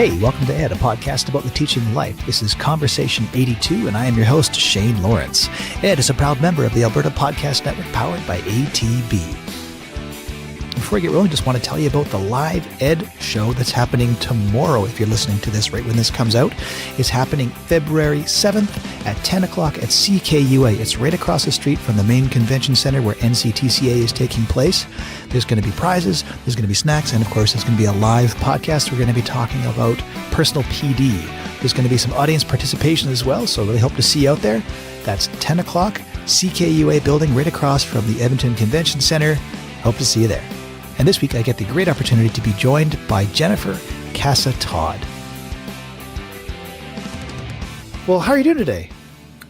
Hey, welcome to Ed, a podcast about the teaching of life. This is Conversation 82, and I am your host, Shane Lawrence. Ed is a proud member of the Alberta Podcast Network, powered by ATB. Before we get rolling, just want to tell you about the live Ed show that's happening tomorrow. If you're listening to this right when this comes out, it's happening February 7th at 10 o'clock at CKUA. It's right across the street from the main convention center where NCTCA is taking place. There's going to be prizes, there's going to be snacks, and of course, there's going to be a live podcast. We're going to be talking about personal PD. There's going to be some audience participation as well, so really hope to see you out there. That's 10 o'clock, CKUA building right across from the Edmonton Convention Center. Hope to see you there. And this week, I get the great opportunity to be joined by Jennifer Casa-Todd. Well, how are you doing today?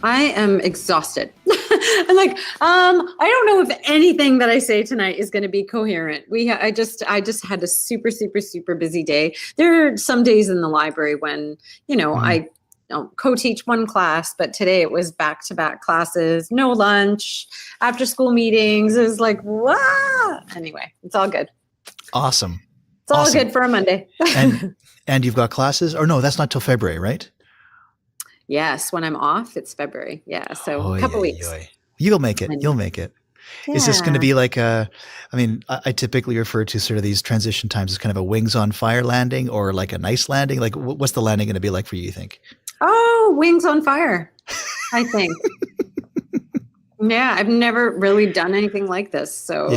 I am exhausted. I'm like, I don't know if anything that I say tonight is going to be coherent. I just had a super busy day. There are some days in the library when, I don't co-teach one class, but today it was back-to-back classes, no lunch, after school meetings. It was like, wow. Anyway, it's all good. Awesome. It's all good for a Monday. and you've got classes? Or no, that's not till February, right? Yes, when I'm off, it's February. Yeah, so a couple weeks. You'll make it. You'll make it. Yeah. Is this going to be like I typically refer to sort of these transition times as kind of a wings on fire landing or like a nice landing. Like what's the landing going to be like for you think? Oh, wings on fire, I think. Yeah, I've never really done anything like this. So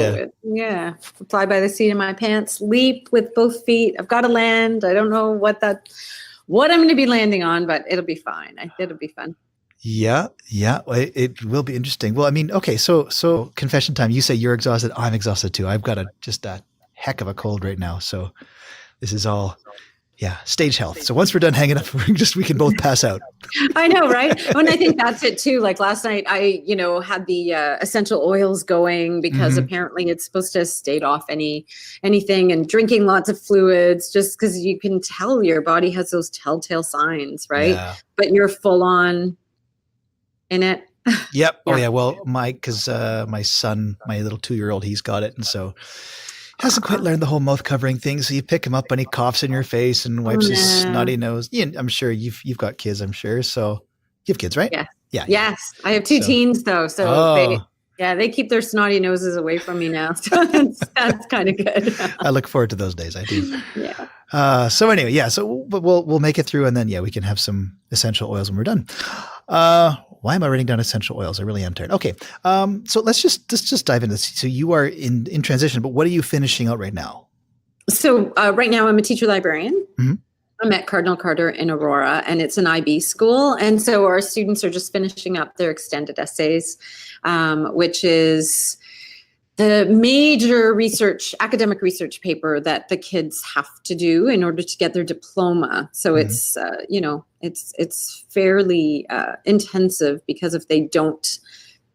fly by the seat of my pants, leap with both feet. I've got to land. I don't know what I'm going to be landing on, but it'll be fine. It'll be fun. Yeah. It will be interesting. Well, okay. So confession time, you say you're exhausted. I'm exhausted too. I've got just a heck of a cold right now. So this is all, stage health. So once we're done hanging up, we can both pass out. I know, right? And I think that's it too. Like last night, I, had the essential oils going because apparently it's supposed to stave off anything, and drinking lots of fluids just because you can tell your body has those telltale signs, right? Yeah. But you're full on in it. Yep. Yeah. Oh yeah. Well, because my son, my little 2-year-old, he's got it, and so hasn't quite learned the whole mouth covering thing. So you pick him up and he coughs in your face and wipes his snotty nose. Yeah, I'm sure you've got kids. I'm sure. So you have kids, right? Yeah. Yeah. Yes, I have two teens though. So they keep their snotty noses away from me now. So that's kind of good. I look forward to those days. I do. Yeah. So anyway, but we'll make it through, and then we can have some essential oils when we're done. Why am I writing down essential oils? I really am tired. Okay. So let's just dive into this. So you are in transition, but what are you finishing out right now? So right now I'm a teacher librarian. Mm-hmm. I'm at Cardinal Carter in Aurora, and it's an IB school. And so our students are just finishing up their extended essays, which is the major academic research paper that the kids have to do in order to get their diploma. So it's, it's fairly intensive, because if they don't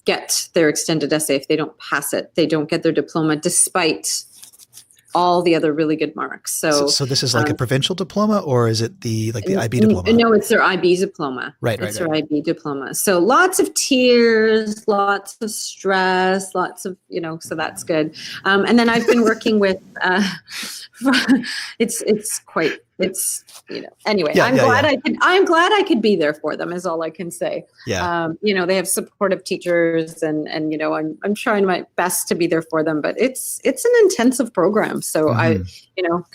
get their extended essay, if they don't pass it, they don't get their diploma despite all the other really good marks. So this is like a provincial diploma, or is it the IB diploma? No, it's their IB diploma. Right. It's their IB diploma. So lots of tears, lots of stress, lots of, so that's good. And then I've been working with, anyway, I'm glad I could be there for them is all I can say. Yeah. They have supportive teachers and I'm trying my best to be there for them, but it's an intensive program. So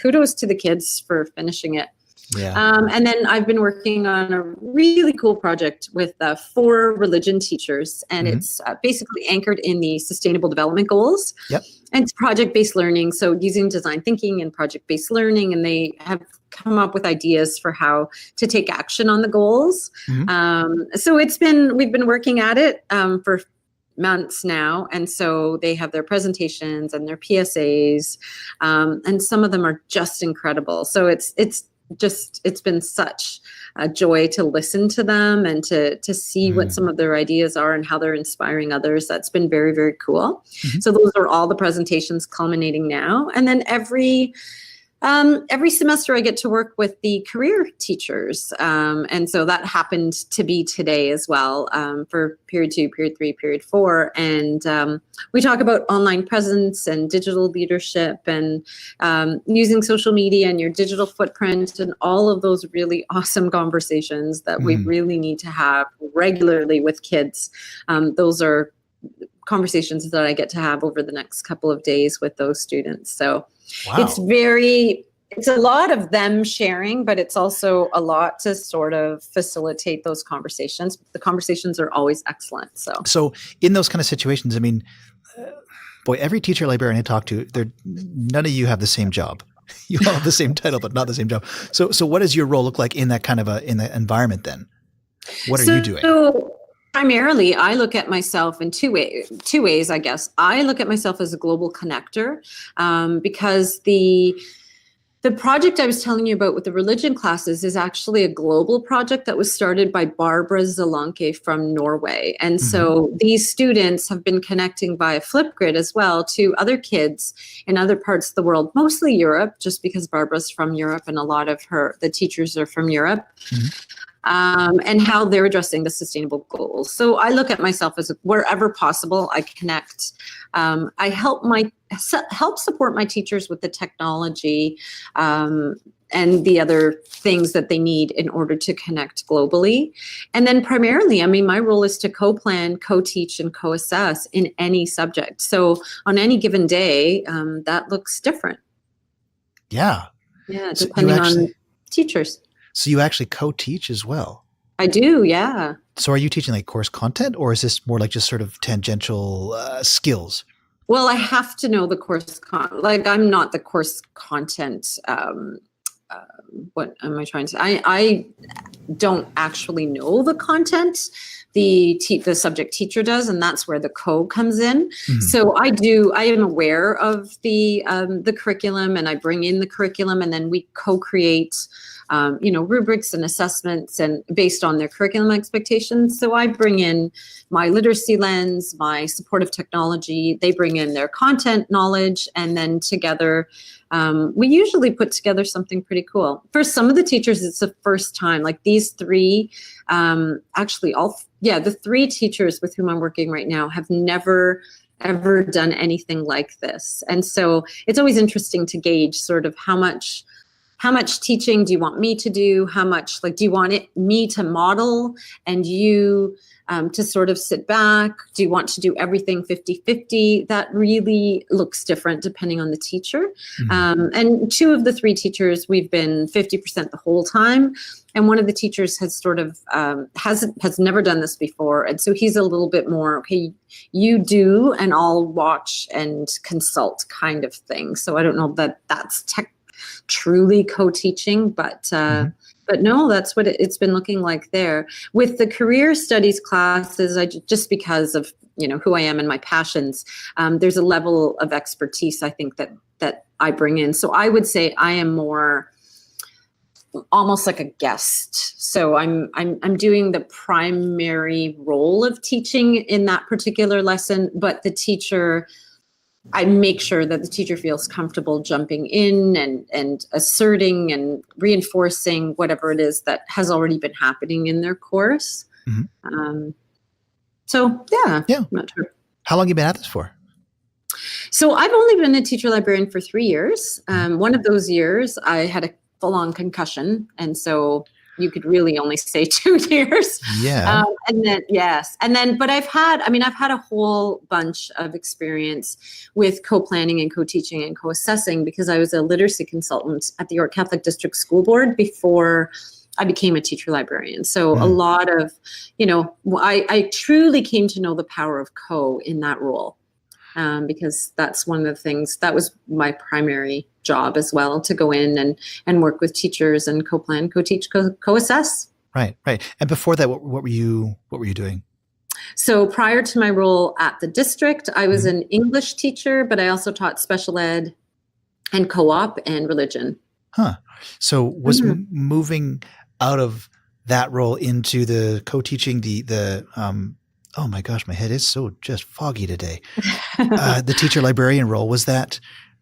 kudos to the kids for finishing it. Yeah. And then I've been working on a really cool project with 4 religion teachers, and it's basically anchored in the Sustainable Development Goals. Yep. And it's project-based learning, so using design thinking and project-based learning, and they have come up with ideas for how to take action on the goals. So we've been working at it for months now, and so they have their presentations and their PSAs, and some of them are just incredible. So it's been such a joy to listen to them and to see what some of their ideas are and how they're inspiring others. That's been very, very cool. So those are all the presentations culminating now. And then every Every semester I get to work with the career teachers. And so that happened to be today as well, for period 2, period 3, period 4. And we talk about online presence and digital leadership and using social media and your digital footprint and all of those really awesome conversations that we really need to have regularly with kids. Those are conversations that I get to have over the next couple of days with those students. So Wow. it's a lot of them sharing, but it's also a lot to sort of facilitate those conversations. The conversations are always excellent. So in those kind of situations, I mean, boy, every teacher librarian I talk to, none of you have the same job. You all have the same title, but not the same job. So what does your role look like in that kind of in the environment then? What are you doing? So primarily, I look at myself in two ways, I guess. I look at myself as a global connector, because the project I was telling you about with the religion classes is actually a global project that was started by Barbara Zalanke from Norway. And so these students have been connecting via Flipgrid as well to other kids in other parts of the world, mostly Europe, just because Barbara's from Europe and a lot of the teachers are from Europe. And how they're addressing the sustainable goals. So I look at myself as wherever possible, I connect. I help support my teachers with the technology and the other things that they need in order to connect globally. And then primarily, I mean, my role is to co-plan, co-teach, and co-assess in any subject. So on any given day, that looks different. Yeah. Yeah, depending on teachers. So you actually co-teach as well? I do, yeah. So are you teaching like course content, or is this more like just sort of tangential skills? Well, I have to know the course I'm not the course content. What am I trying to say? I don't actually know the content. The subject teacher does, and that's where the co comes in. So I am aware of the curriculum, and I bring in the curriculum, and then we co-create rubrics and assessments and based on their curriculum expectations. So I bring in my literacy lens, my supportive technology, they bring in their content knowledge, and then together we usually put together something pretty cool. For some of the teachers, it's the first time, like these three, the three teachers with whom I'm working right now have never ever done anything like this. And so it's always interesting to gauge sort of how much teaching do you want me to do? How much, do you want me to model and you to sort of sit back? Do you want to do everything 50-50? That really looks different depending on the teacher. And two of the three teachers, we've been 50% the whole time. And one of the teachers has sort of has never done this before. And so he's a little bit more, okay, you do, and I'll watch and consult kind of thing. So I don't know that that's truly co-teaching, but no, that's what it's been looking like there. With the career studies classes, just because of who I am and my passions, there's a level of expertise I think that I bring in. So I would say I am more almost like a guest. So I'm doing the primary role of teaching in that particular lesson, but the teacher, I make sure that the teacher feels comfortable jumping in and asserting and reinforcing whatever it is that has already been happening in their course. So yeah, I'm not sure. How long have you been at this for? So I've only been a teacher librarian for 3 years. One of those years I had a full-on concussion, and so you could really only say 2 years. Yeah. But I've had a whole bunch of experience with co-planning and co-teaching and co-assessing because I was a literacy consultant at the York Catholic District School Board before I became a teacher librarian. So a lot of, I truly came to know the power of co in that role. Because that's one of the things that was my primary job as well, to go in and work with teachers and co-plan, co-teach, co-assess. Right. And before that, what were you doing? So prior to my role at the district, I was an English teacher, but I also taught special ed and co-op and religion. So was moving out of that role into the co-teaching, oh my gosh, my head is so just foggy today. The teacher librarian role, was that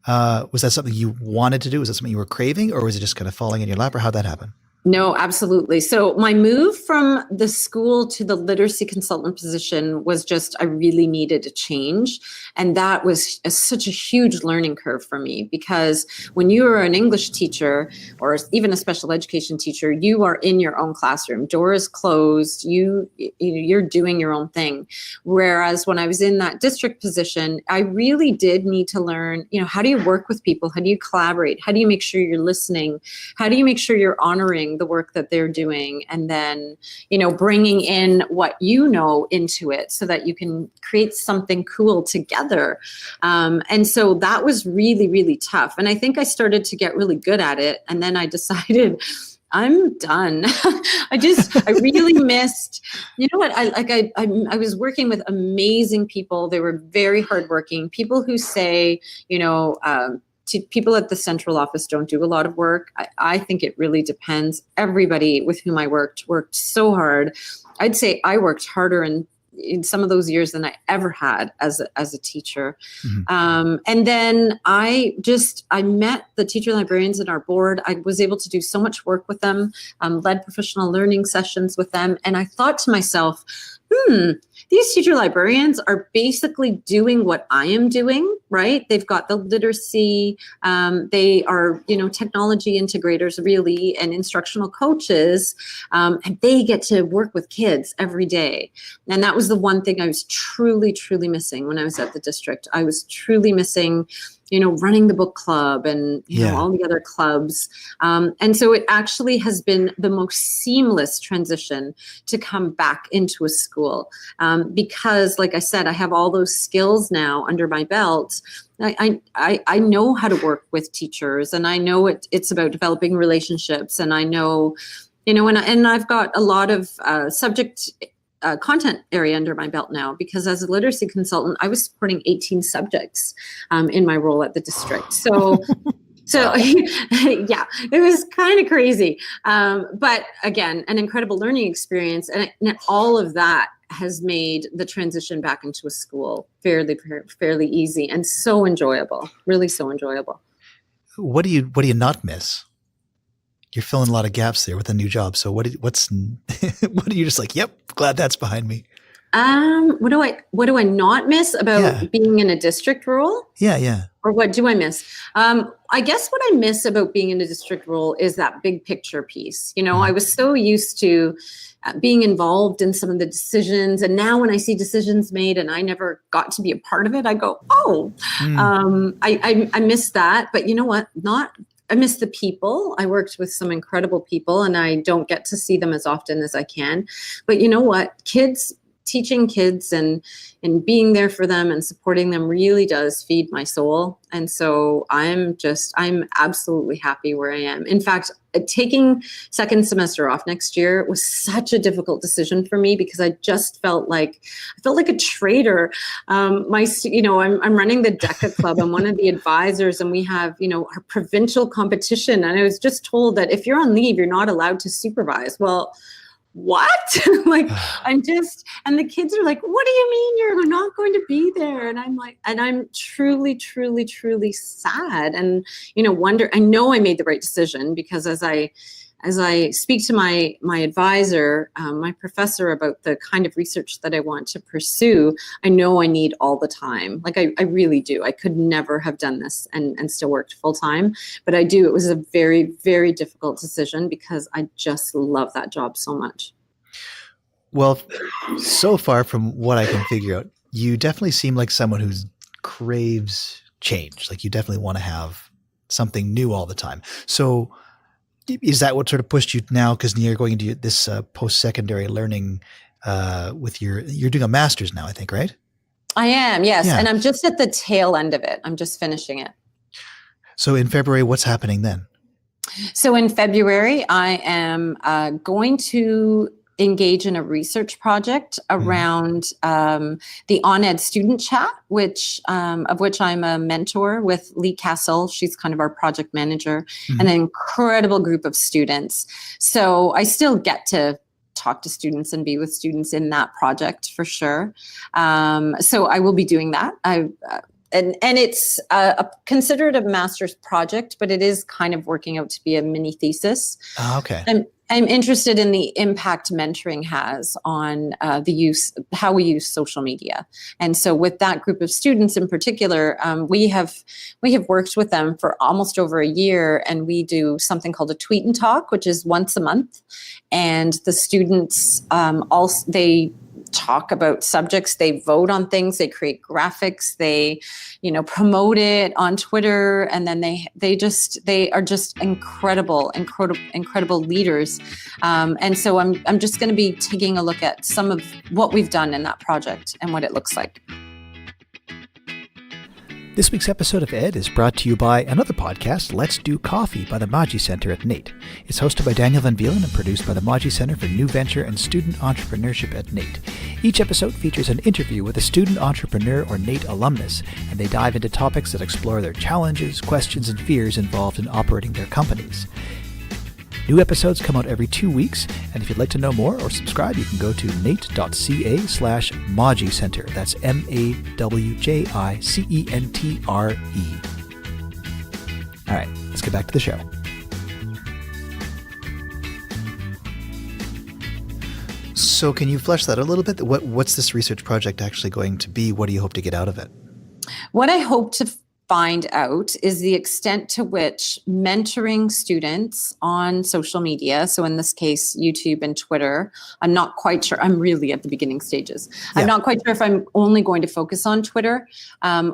Was that something you wanted to do? Was that something you were craving, or was it just kind of falling in your lap, or how'd that happen? No, absolutely. So my move from the school to the literacy consultant position was just, I really needed a change. And that was such a huge learning curve for me, because when you are an English teacher or even a special education teacher, you are in your own classroom, doors closed, you're doing your own thing. Whereas when I was in that district position, I really did need to learn, how do you work with people? How do you collaborate? How do you make sure you're listening? How do you make sure you're honoring the work that they're doing, and then bringing in what into it so that you can create something cool together. And so that was really, really tough, and I think I started to get really good at it, and then I decided I'm done. I really missed, I was working with amazing people. They were very hardworking people who say, people at the central office don't do a lot of work. I think it really depends. Everybody with whom I worked so hard. I'd say I worked harder in some of those years than I ever had as a teacher. Mm-hmm. And then I met the teacher librarians in our board. I was able to do so much work with them, led professional learning sessions with them. And I thought to myself, these teacher librarians are basically doing what I am doing, right? They've got the literacy, they are, technology integrators really, and instructional coaches, and they get to work with kids every day. And that was the one thing I was truly, truly missing when I was at the district. I was truly missing running the book club and all the other clubs. And so it actually has been the most seamless transition to come back into a school, because, like I said, I have all those skills now under my belt. I know how to work with teachers, and I know it's about developing relationships, and I know, and I've got a lot of subject content area under my belt now, because as a literacy consultant, I was supporting 18 subjects in my role at the district. So yeah, it was kind of crazy. But again, an incredible learning experience. And all of that has made the transition back into a school fairly easy and so enjoyable, really so enjoyable. What do you not miss? You're filling a lot of gaps there with a new job. So what are you just like, yep, glad that's behind me? What do I not miss about being in a district role? Yeah. Or what do I miss? I guess what I miss about being in a district role is that big picture piece. I was so used to being involved in some of the decisions. And now when I see decisions made and I never got to be a part of it, I go, I miss that. But you know what? I miss the people. I worked with some incredible people, and I don't get to see them as often as I can. But you know what? Teaching kids and being there for them and supporting them really does feed my soul. And so I'm absolutely happy where I am. In fact, taking second semester off next year was such a difficult decision for me, because I just felt like a traitor. I'm running the DECA club. I'm one of the advisors, and we have, our provincial competition. And I was just told that if you're on leave, you're not allowed to supervise. Well, what? And the kids are like, what do you mean you're not going to be there? And I'm like, and I'm truly, truly, truly sad. And, wonder, I know I made the right decision, because as I speak to my advisor, my professor, about the kind of research that I want to pursue, I know I need all the time. Like I really do. I could never have done this and still worked full time, but I do. It was a very, very difficult decision, because I just love that job so much. Well, so far from what I can figure out, you definitely seem like someone who craves change. Like you definitely want to have something new all the time. So is that what sort of pushed you now? Because you're going into this post-secondary learning you're doing a master's now, I think, right? I am, yes. Yeah. And I'm just at the tail end of it. I'm just finishing it. So in February, what's happening then? So in February, I am going to engage in a research project around the On-Ed student chat, of which I'm a mentor with Lee Castle. She's kind of our project manager, and an incredible group of students. So I still get to talk to students and be with students in that project for sure. So I will be doing that. and it's considered a master's project, but it is kind of working out to be a mini thesis. Okay. I'm interested in the impact mentoring has on how we use social media. And so with that group of students in particular, we have worked with them for almost over a year, and we do something called a tweet and talk, which is once a month. And the students they talk about subjects, they vote on things, they create graphics, they promote it on Twitter, and then they are just incredible leaders. And so I'm just going to be taking a look at some of what we've done in that project and what it looks like. This week's episode of Ed is brought to you by another podcast, Let's Do Coffee by the Maji Center at NAIT. It's hosted by Daniel Van Vielen and produced by the Maji Center for New Venture and Student Entrepreneurship at NAIT. Each episode features an interview with a student entrepreneur or NAIT alumnus, and they dive into topics that explore their challenges, questions, and fears involved in operating their companies. New episodes come out every 2 weeks, and if you'd like to know more or subscribe, you can go to nait.ca/Maji Center. That's MAWJICENTRE. All right, let's get back to the show. So can you flesh that a little bit? What's this research project actually going to be? What do you hope to get out of it? What I hope to find out is the extent to which mentoring students on social media, so in this case, YouTube and Twitter, I'm not quite sure, I'm really at the beginning stages. Yeah. I'm not quite sure if I'm only going to focus on Twitter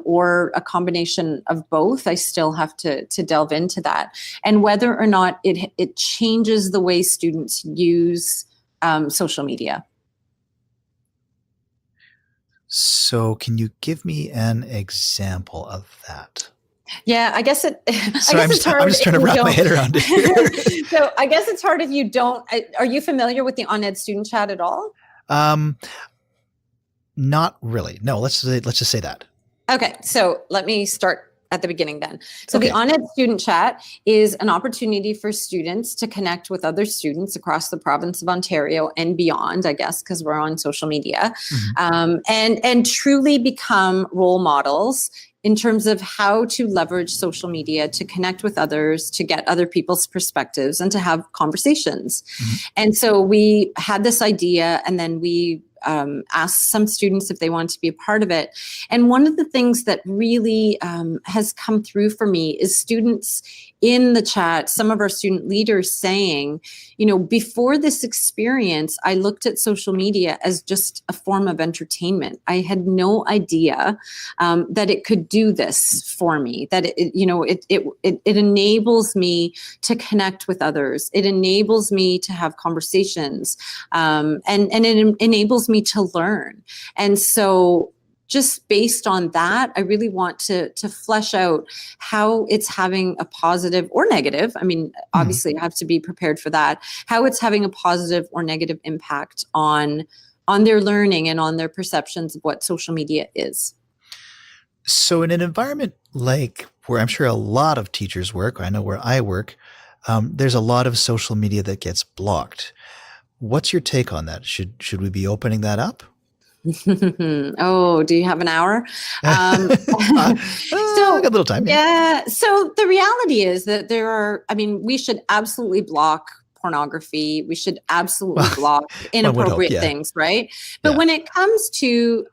or a combination of both. I still have to delve into that. And whether or not it changes the way students use social media. So can you give me an example of that? Yeah, I guess it's hard. I'm just trying to wrap my head around it here. So I guess it's hard if you don't. Are you familiar with the On-Ed student chat at all? Not really. No, let's just say that. Okay, so let me start at the beginning then. So okay. The On-Ed student chat is an opportunity for students to connect with other students across the province of Ontario and beyond, I guess, because we're on social media, and truly become role models in terms of how to leverage social media to connect with others, to get other people's perspectives, and to have conversations. And so we had this idea, and then we asked some students if they wanted to be a part of it. And one of the things that really has come through for me is students in the chat, some of our student leaders saying, before this experience, I looked at social media as just a form of entertainment. I had no idea that it could do this for me, that it enables me to connect with others. It enables me to have conversations, and it enables me to learn. And so just based on that, I really want to flesh out how it's having a positive or negative. I mean, obviously I have to be prepared for that, how it's having a positive or negative impact on their learning and on their perceptions of what social media is. So in an environment like where I'm sure a lot of teachers work, I know where I work, there's a lot of social media that gets blocked. What's your take on that? Should we be opening that up? Oh, do you have an hour? So I got a little time. Yeah. So the reality is that we should absolutely block pornography. We should absolutely block inappropriate things, right? But when it comes to,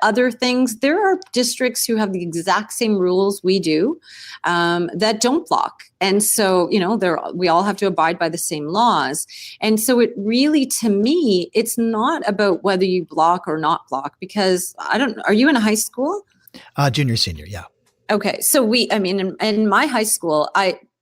other things, there are districts who have the exact same rules we do that don't block. And so, we all have to abide by the same laws. And so it really, to me, it's not about whether you block or not block, because are you in a high school? Junior, senior. Yeah. Okay. So in my high school,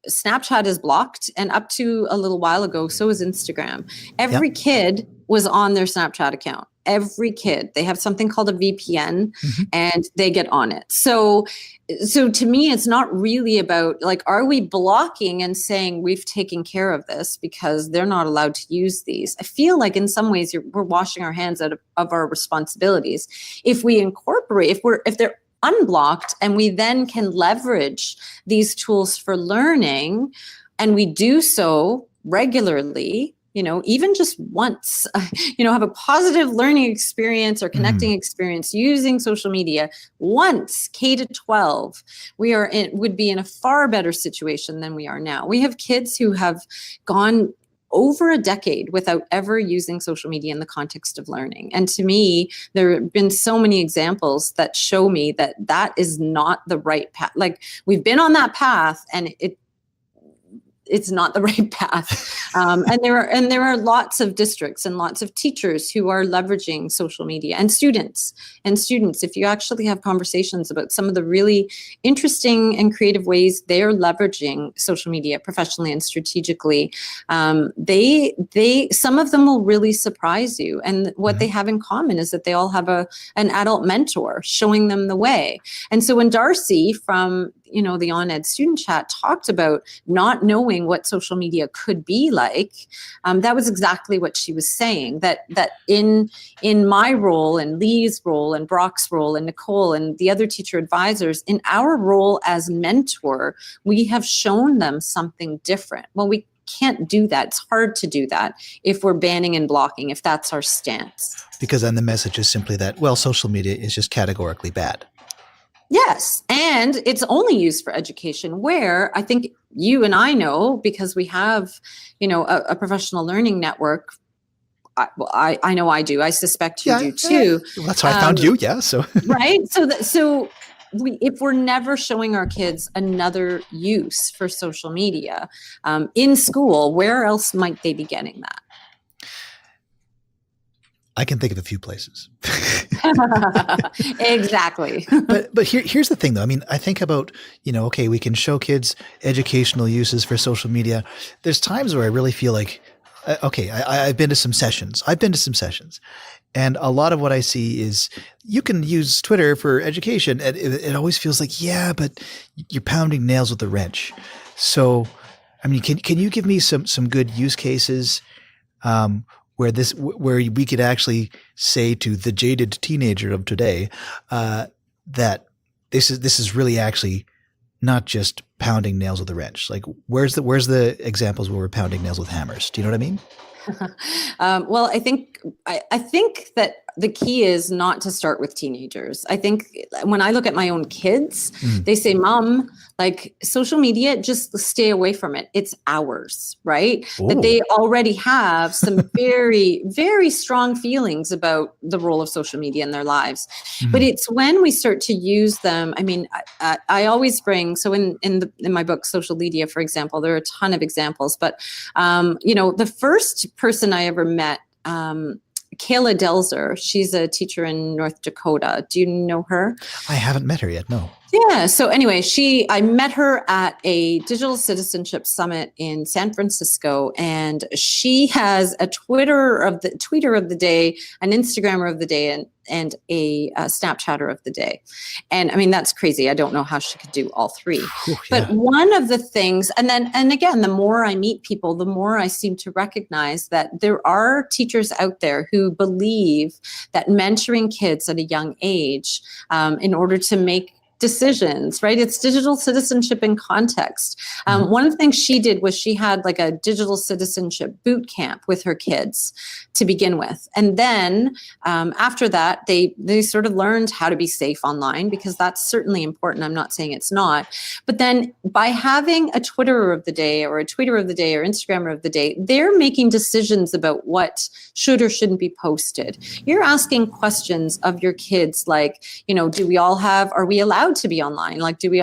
Snapchat is blocked, and up to a little while ago, so is Instagram. Every kid was on their Snapchat account. Every kid. They have something called a VPN, and they get on it. So to me, it's not really about are we blocking and saying we've taken care of this because they're not allowed to use these? I feel like in some ways we're washing our hands out of our responsibilities. If we incorporate, if they're unblocked, and we then can leverage these tools for learning, and we do so regularly, even just once, have a positive learning experience or connecting experience using social media once, K to 12, would be in a far better situation than we are now. We have kids who have gone over a decade without ever using social media in the context of learning. And to me, there have been so many examples that show me that that is not the right path. Like, we've been on that path, and it's not the right path. And there are lots of districts and lots of teachers who are leveraging social media, and students. If you actually have conversations about some of the really interesting and creative ways they're leveraging social media professionally and strategically, some of them will really surprise you. And what they have in common is that they all have an adult mentor showing them the way. And so when Darcy from the On Ed Student Chat talked about not knowing what social media could be like, that was exactly what she was saying, that in my role, and Lee's role, and Brock's role, and Nicole, and the other teacher advisors, in our role as mentor, we have shown them something different. Well, we can't do that. It's hard to do that if we're banning and blocking, if that's our stance. Because then the message is simply that, well, social media is just categorically bad. Yes. And it's only used for education, where I think you and I know, because we have, a professional learning network. I know I do. I suspect you do too. Well, that's how I found you. Yeah. So right. If we're never showing our kids another use for social media in school, where else might they be getting that? I can think of a few places. Exactly. But here's the thing, though. I mean, I think about, okay, we can show kids educational uses for social media. There's times where I really feel like, okay, I've been to some sessions. And a lot of what I see is you can use Twitter for education. And it always feels like, yeah, but you're pounding nails with a wrench. So, I mean, can you give me some good use cases where we could actually say to the jaded teenager of today that this is really actually not just pounding nails with a wrench? Like, where's the examples where we're pounding nails with hammers? Do you know what I mean? Well, I think that the key is not to start with teenagers. I think when I look at my own kids, they say, Mom, like, social media, just stay away from it. It's ours, right? Ooh. That they already have some very, very strong feelings about the role of social media in their lives. But it's when we start to use them. I mean, I always bring, so in my book, Social Media, for example, there are a ton of examples, but, the first person I ever met, Kayla Delzer, she's a teacher in North Dakota. Do you know her? I haven't met her yet, no. Yeah. So anyway, I met her at a digital citizenship summit in San Francisco, and she has a tweeter of the day, an Instagrammer of the day, and a Snapchatter of the day. And I mean, that's crazy. I don't know how she could do all three. But one of the things, and again, the more I meet people, the more I seem to recognize that there are teachers out there who believe that mentoring kids at a young age, in order to make decisions, right? It's digital citizenship in context. One of the things she did was she had like a digital citizenship boot camp with her kids to begin with. And then after that, they sort of learned how to be safe online, because that's certainly important. I'm not saying it's not. But then by having a Twitterer of the day or a tweeter of the day or Instagrammer of the day, they're making decisions about what should or shouldn't be posted. You're asking questions of your kids like, are we allowed to be online? Like, do we,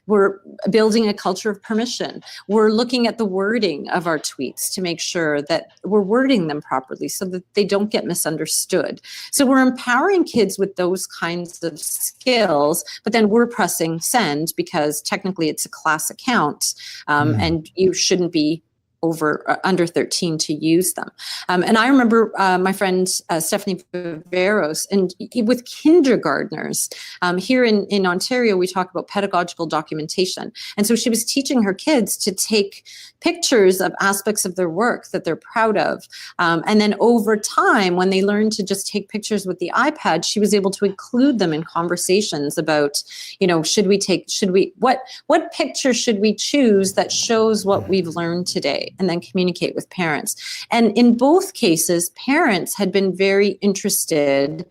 we're building a culture of permission. We're looking at the wording of our tweets to make sure that we're wording them properly so that they don't get misunderstood. So we're empowering kids with those kinds of skills, but then we're pressing send because technically it's a class account, and you shouldn't be under 13 to use them. And I remember my friend Stephanie Viveros, and with kindergartners here in Ontario, we talk about pedagogical documentation. And so she was teaching her kids to take pictures of aspects of their work that they're proud of. And then over time, when they learned to just take pictures with the iPad, she was able to include them in conversations about, what picture should we choose that shows what we've learned today? communicate and then communicate with parents. And in both cases, parents had been very interested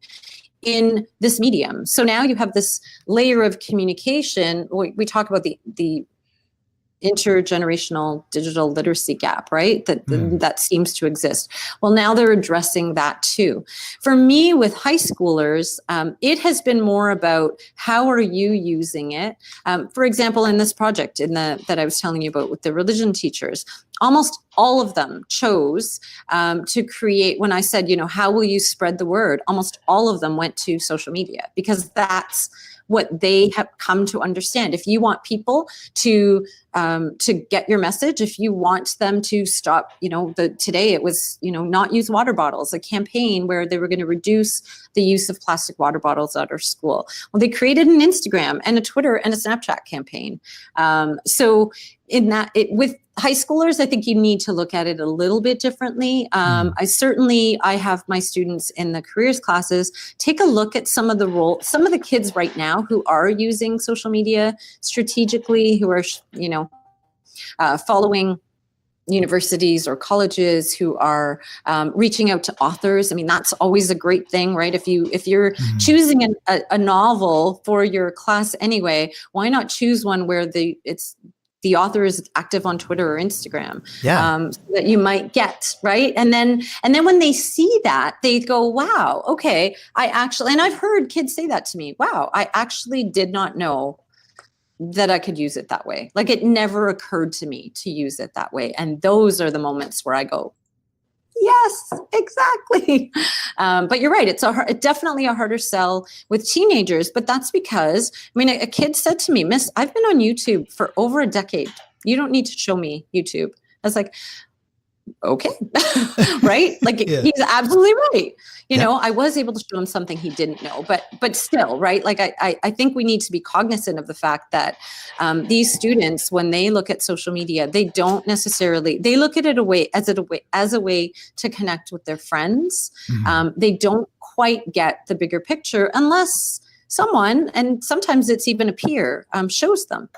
in this medium. So now you have this layer of communication. We talk about the intergenerational digital literacy gap, right? That seems to exist. Well, now they're addressing that too. For me, with high schoolers, it has been more about how are you using it? For example, in this project that I was telling you about with the religion teachers, almost all of them chose to create, when I said, how will you spread the word? Almost all of them went to social media, because that's what they have come to understand. If you want people to get your message, if you want them to stop, today it was, not use water bottles, a campaign where they were going to reduce the use of plastic water bottles at our school. Well, they created an Instagram and a Twitter and a Snapchat campaign. So with high schoolers, I think you need to look at it a little bit differently. I have my students in the careers classes take a look at some of the kids right now who are using social media strategically, who are, following universities or colleges, who are reaching out to authors. I mean, that's always a great thing, right? If you're choosing a novel for your class anyway, why not choose one where the author is active on Twitter or Instagram, so that you might get, right? And then when they see that, they go, wow, okay, and I've heard kids say that to me, wow, I actually did not know that I could use it that way. Like, it never occurred to me to use it that way. And those are the moments where I go, yes, exactly. But you're right. It's definitely a harder sell with teenagers, but that's because, a kid said to me, Miss, I've been on YouTube for over a decade. You don't need to show me YouTube. I was like, okay, right? Like, he's absolutely right. I was able to show him something he didn't know, but still, right? Like, I think we need to be cognizant of the fact that these students, when they look at social media, they don't necessarily, they look at it as a way to connect with their friends. They don't quite get the bigger picture unless someone, and sometimes it's even a peer, shows them.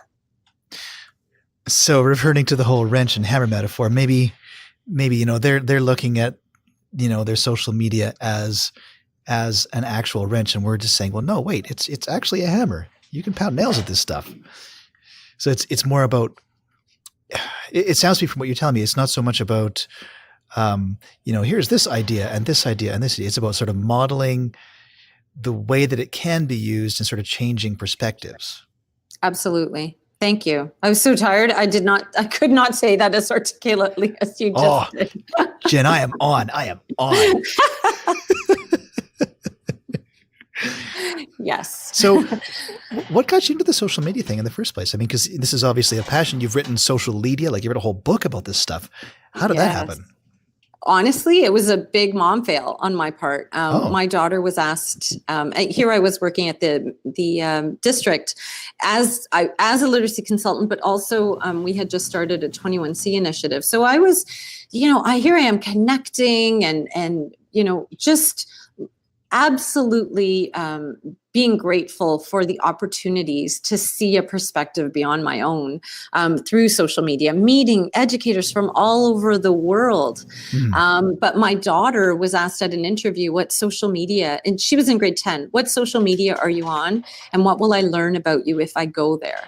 So referring to the whole wrench and hammer metaphor, maybe they're looking at their social media as an actual wrench, and we're just saying, well, no, wait, it's actually a hammer. You can pound nails at this stuff. So it's more about. It sounds to me from what you're telling me, it's not so much about here's this idea and this idea and this idea. It's about sort of modeling the way that it can be used and sort of changing perspectives. Absolutely. Thank you. I was so tired. I could not say that as articulately as you just did. Jen, I am on. Yes. So what got you into the social media thing in the first place? Because this is obviously a passion. You've written social media, like you wrote a whole book about this stuff. How did that happen? Honestly, it was a big mom fail on my part. My daughter was asked, here I was working at the district as a literacy consultant, but also we had just started a 21C initiative. So I was, here I am connecting and just absolutely being grateful for the opportunities to see a perspective beyond my own through social media, meeting educators from all over the world. But my daughter was asked at an interview, what social media, and she was in grade 10, what social media are you on? And what will I learn about you if I go there?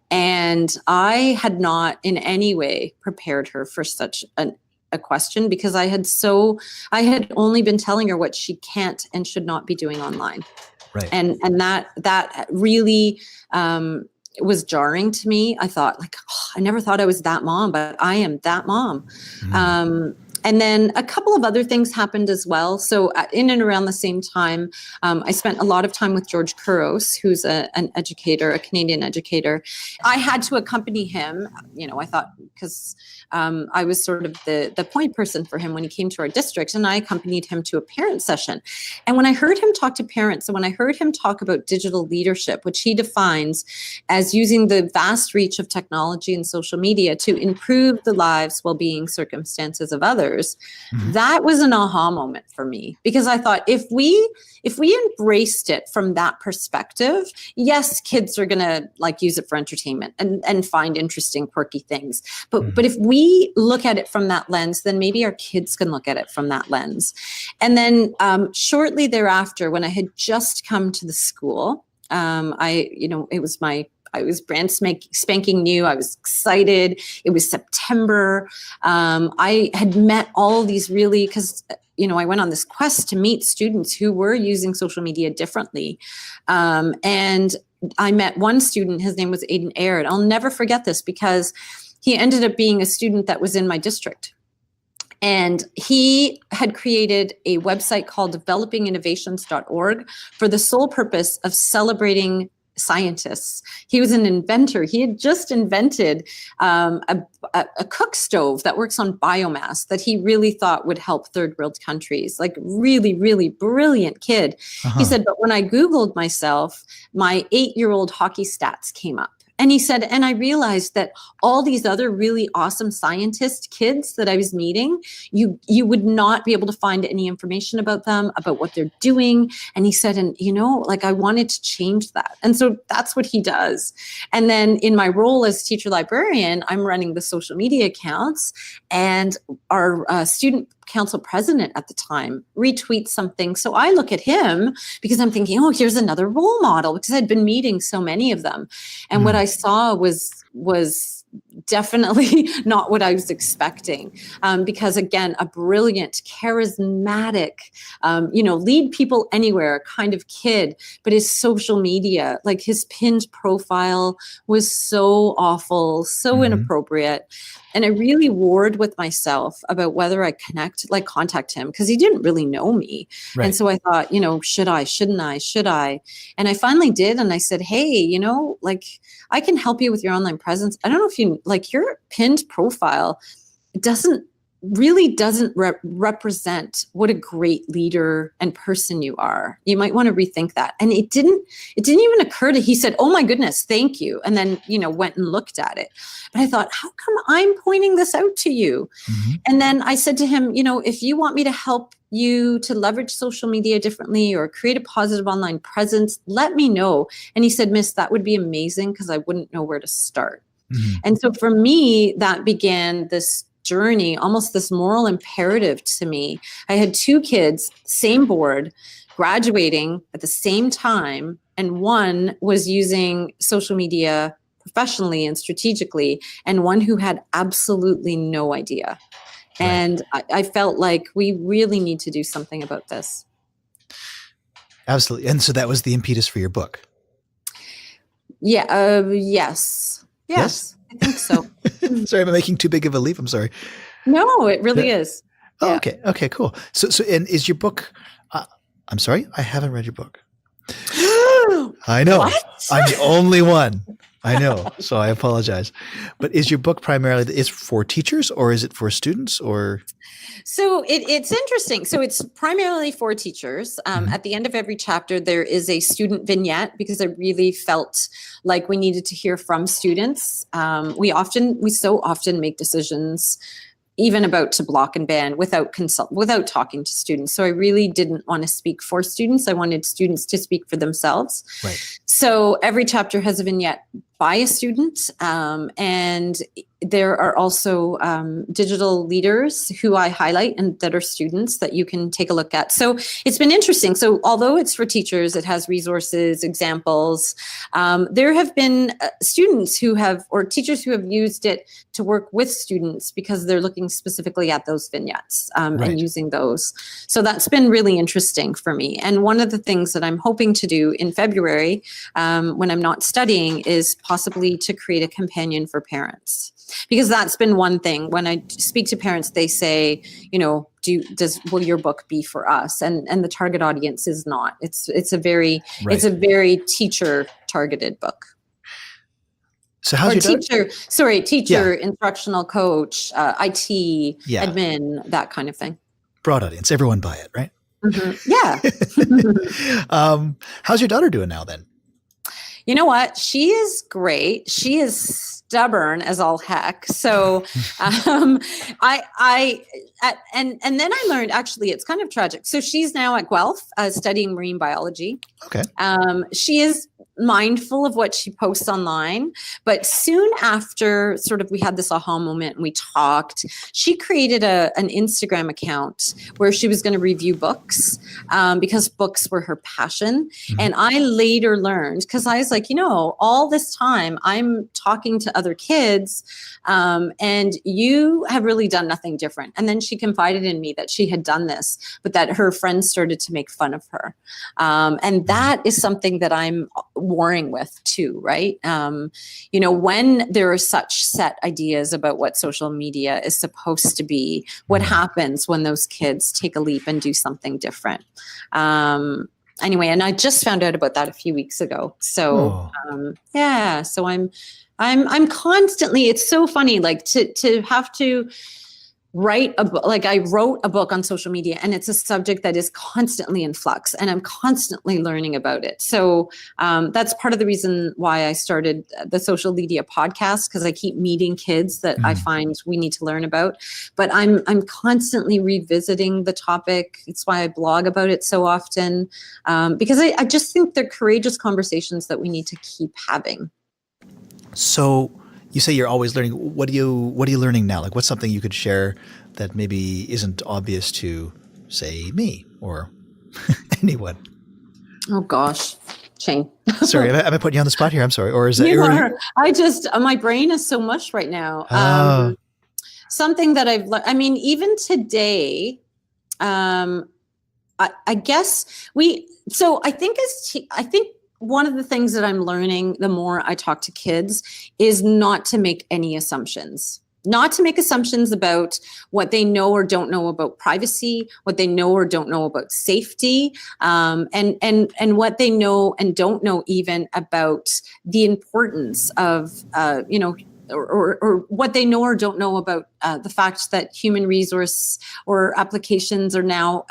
And I had not in any way prepared her for such a question, because I had only been telling her what she can't and should not be doing online. Right. And that really was jarring to me. I thought, I never thought I was that mom, but I am that mom. And then a couple of other things happened as well. So in and around the same time, I spent a lot of time with George Couros, who's an educator, a Canadian educator. I had to accompany him, I thought, because I was sort of the point person for him when he came to our district, and I accompanied him to a parent session. And when I heard him talk to parents, and when I heard him talk about digital leadership, which he defines as using the vast reach of technology and social media to improve the lives, well-being, circumstances of others, others, that was an aha moment for me, because I thought if we embraced it from that perspective, yes, kids are going to like use it for entertainment and find interesting, quirky things. But if we look at it from that lens, then maybe our kids can look at it from that lens. And then shortly thereafter, when I had just come to the school, I was brand spanking new. I was excited. It was September. I had met all these because I went on this quest to meet students who were using social media differently. And I met one student, his name was Aiden Aird. I'll never forget this because he ended up being a student that was in my district. And he had created a website called developinginnovations.org for the sole purpose of celebrating scientists. He was an inventor. He had just invented a cook stove that works on biomass that he really thought would help third world countries. Like really, really brilliant kid. He said, but when I Googled myself, my 8-year-old hockey stats came up. And he said, and I realized that all these other really awesome scientist kids that I was meeting, you would not be able to find any information about them, about what they're doing. And he said, and I wanted to change that. And so that's what he does. And then in my role as teacher librarian, I'm running the social media accounts, and our student council president at the time retweets something. So I look at him because I'm thinking, oh, here's another role model, because I'd been meeting so many of them. And what I saw was definitely not what I was expecting. Because again, a brilliant, charismatic, lead people anywhere kind of kid, but his social media, like his pinned profile was so awful, so inappropriate. And I really warred with myself about whether I contact him, because he didn't really know me. Right. And so I thought, should I, shouldn't I, should I? And I finally did. And I said, hey, I can help you with your online presence. I don't know if your pinned profile doesn't represent what a great leader and person you are. You might want to rethink that. And it didn't even occur to, he said, oh my goodness, thank you. And then, went and looked at it. But I thought, how come I'm pointing this out to you? And then I said to him, if you want me to help you to leverage social media differently or create a positive online presence, let me know. And he said, Miss, that would be amazing, because I wouldn't know where to start. And so for me, that began this journey, almost this moral imperative to me. I had 2 kids, same board, graduating at the same time, and one was using social media professionally and strategically, and one who had absolutely no idea. Right. And I felt like we really need to do something about this. Absolutely. And so that was the impetus for your book. Yeah. Yes. I think so. Sorry, am I making too big of a leap? I'm sorry. No, it really is. Oh, yeah. Okay, cool. So, and is your book, I'm sorry, I haven't read your book. I know. What? I'm the only one. I know. So I apologize. But is your book primarily is for teachers, or is it for students, or? So it's interesting. So it's primarily for teachers. At the end of every chapter, there is a student vignette, because I really felt like we needed to hear from students. We so often make decisions even about to block and ban without talking to students. So I really didn't want to speak for students. I wanted students to speak for themselves. Right. So every chapter has a vignette by a student, and there are also digital leaders who I highlight and that are students that you can take a look at. So it's been interesting. So although it's for teachers, it has resources, examples. There have been students or teachers who have used it to work with students because they're looking specifically at those vignettes and using those. So that's been really interesting for me. And one of the things that I'm hoping to do in February when I'm not studying is possibly to create a companion for parents. Because that's been one thing. When I speak to parents, they say, will your book be for us? And the target audience is not. It's a very teacher targeted book. So how's your teacher, instructional coach, IT, admin, that kind of thing. Broad audience, everyone buy it, right? Yeah. How's your daughter doing now then? You know what? She is great. She is stubborn as all heck. So, and then I learned, actually, it's kind of tragic. So she's now at Guelph studying marine biology. Okay. She is mindful of what she posts online, but soon after sort of we had this aha moment and we talked, she created an Instagram account where she was going to review books because books were her passion. And I later learned, because I was like, all this time I'm talking to other kids and you have really done nothing different. And then she confided in me that she had done this, but that her friends started to make fun of her. And that is something that I'm warring with too, right? When there are such set ideas about what social media is supposed to be, what happens when those kids take a leap and do something different? Anyway, and I just found out about that a few weeks ago. So, so I'm constantly, it's so funny, like to have to write a book. Like I wrote a book on social media and it's a subject that is constantly in flux and I'm constantly learning about it. So that's part of the reason why I started the Social Media podcast, because I keep meeting kids that I find we need to learn about, but I'm constantly revisiting the topic. It's why I blog about it so often, because I just think they're courageous conversations that we need to keep having. So you say you're always learning. What are you learning now? Like, what's something you could share that maybe isn't obvious to, say, me or anyone? Oh gosh, Shane. Sorry, am I putting you on the spot here? I'm sorry. Or is that you are? I just my brain is so mush right now. Something that I've learned. I mean, even today, I guess So I think one of the things that I'm learning the more I talk to kids is not to make any assumptions. Not to make assumptions about what they know or don't know about privacy, what they know or don't know about safety, and what they know and don't know even about the importance of, or what they know or don't know about the fact that human resource or applications are now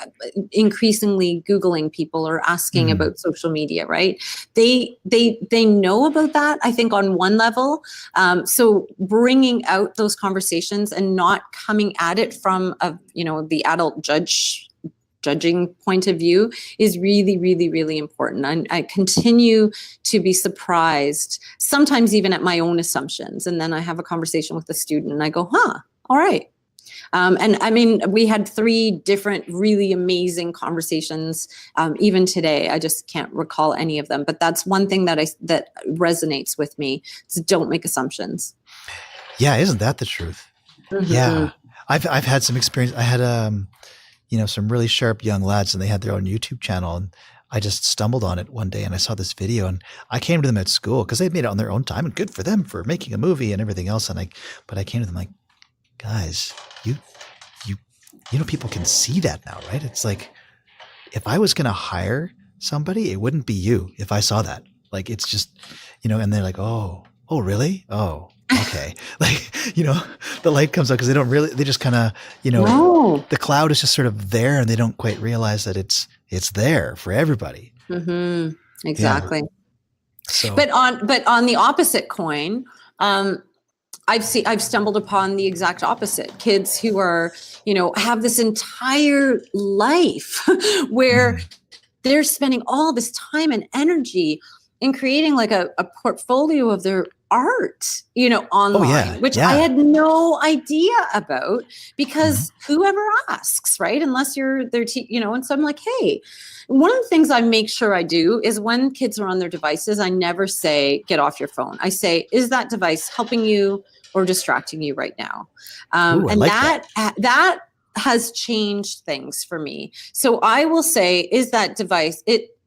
increasingly Googling people or asking about social media, right? They know about that, I think, on one level. So bringing out those conversations and not coming at it from the adult judging point of view is really, really, really important. And I continue to be surprised, sometimes even at my own assumptions. And then I have a conversation with the student and I go, all right. And I mean, we had 3 different really amazing conversations, even today. I just can't recall any of them, but that's one thing that resonates with me, is don't make assumptions. Yeah. Isn't that the truth? Yeah. I've had some experience. I had, some really sharp young lads, and they had their own YouTube channel, and I just stumbled on it one day and I saw this video, and I came to them at school because they'd made it on their own time, and good for them for making a movie and everything else. But I came to them like, guys, you people can see that now, right? It's like, if I was going to hire somebody, it wouldn't be you if I saw that. Like, it's just, and they're like, oh, really? Oh, okay. Like, the light comes up because they just kind of, the cloud is just sort of there and they don't quite realize that it's there for everybody. Exactly. Yeah. So, but on the opposite coin, I've stumbled upon the exact opposite. Kids who are, have this entire life where they're spending all this time and energy in creating like a portfolio of their art, online, which I had no idea about, because whoever asks, right? Unless you're their and so I'm like, hey, one of the things I make sure I do is when kids are on their devices, I never say, get off your phone. I say, is that device helping you or distracting you right now? And like that has changed things for me. So I will say, is that device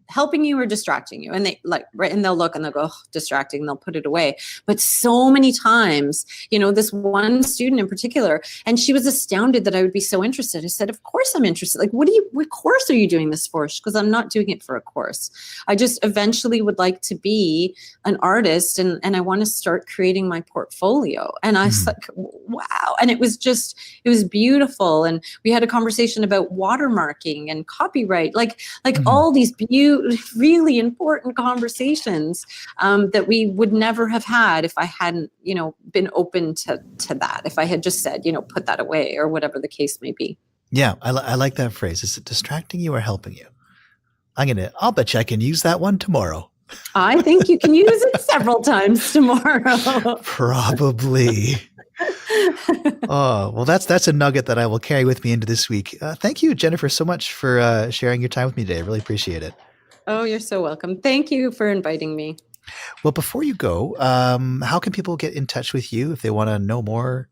helping you or distracting you? And and they'll look and they'll go, distracting, and they'll put it away. But so many times, this one student in particular, and she was astounded that I would be so interested. I said, of course I'm interested. Like, what course are you doing this for? Because I'm not doing it for a course. I just eventually would like to be an artist, and I want to start creating my portfolio. And I was like, wow. And it was beautiful. And we had a conversation about watermarking and copyright, like all these really important conversations that we would never have had if I hadn't, been open to that. If I had just said, put that away or whatever the case may be. Yeah, I like that phrase. Is it distracting you or helping you? I'll bet you I can use that one tomorrow. I think you can use it several times tomorrow. Probably. Oh, well, that's a nugget that I will carry with me into this week. Thank you, Jennifer, so much for sharing your time with me today. I really appreciate it. Oh, you're so welcome. Thank you for inviting me. Well, before you go, how can people get in touch with you if they want to know more?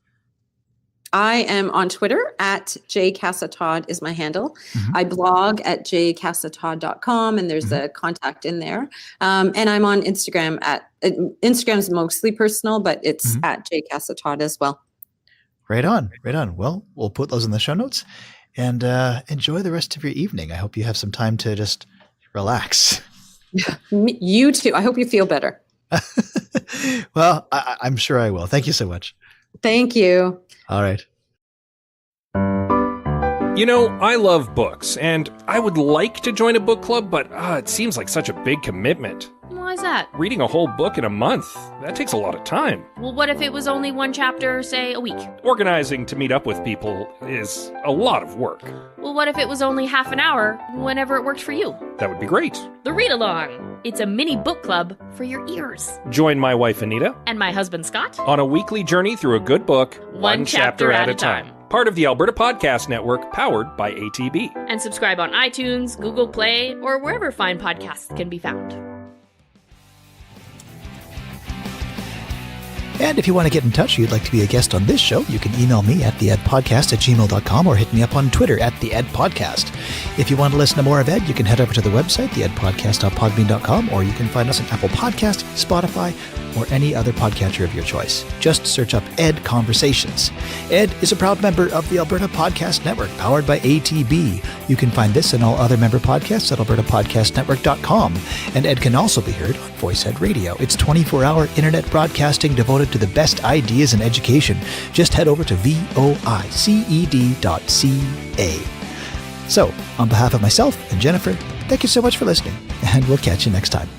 I am on Twitter at Casa-Todd is my handle. Mm-hmm. I blog at jcasatodd.com and there's a contact in there. And I'm on Instagram Instagram's mostly personal, but it's at Casa-Todd as well. Right on. Well, we'll put those in the show notes and enjoy the rest of your evening. I hope you have some time to just relax. You too. I hope you feel better. Well, I'm sure I will. Thank you so much. Thank you. All right. I love books, and I would like to join a book club, but it seems like such a big commitment. Why is that? Reading a whole book in a month, that takes a lot of time. Well, what if it was only one chapter, say, a week? Organizing to meet up with people is a lot of work. Well, what if it was only half an hour, whenever it worked for you? That would be great. The Read Along. It's a mini book club for your ears. Join my wife, Anita, and my husband, Scott, on a weekly journey through a good book, one chapter at a time. Part of the Alberta Podcast Network, powered by ATB. And subscribe on iTunes, Google Play, or wherever fine podcasts can be found. And if you want to get in touch or you'd like to be a guest on this show, you can email me at theedpodcast@gmail.com or hit me up on Twitter at theedpodcast. If you want to listen to more of Ed, you can head over to the website, theedpodcast.podbean.com, or you can find us on Apple Podcast, Spotify, or any other podcatcher of your choice. Just search up Ed Conversations. Ed is a proud member of the Alberta Podcast Network, powered by ATB. You can find this and all other member podcasts at albertapodcastnetwork.com. And Ed can also be heard on VoiceHead Radio. It's 24-hour internet broadcasting devoted to the best ideas in education. Just head over to voiced.ca. So, on behalf of myself and Jennifer, thank you so much for listening, and we'll catch you next time.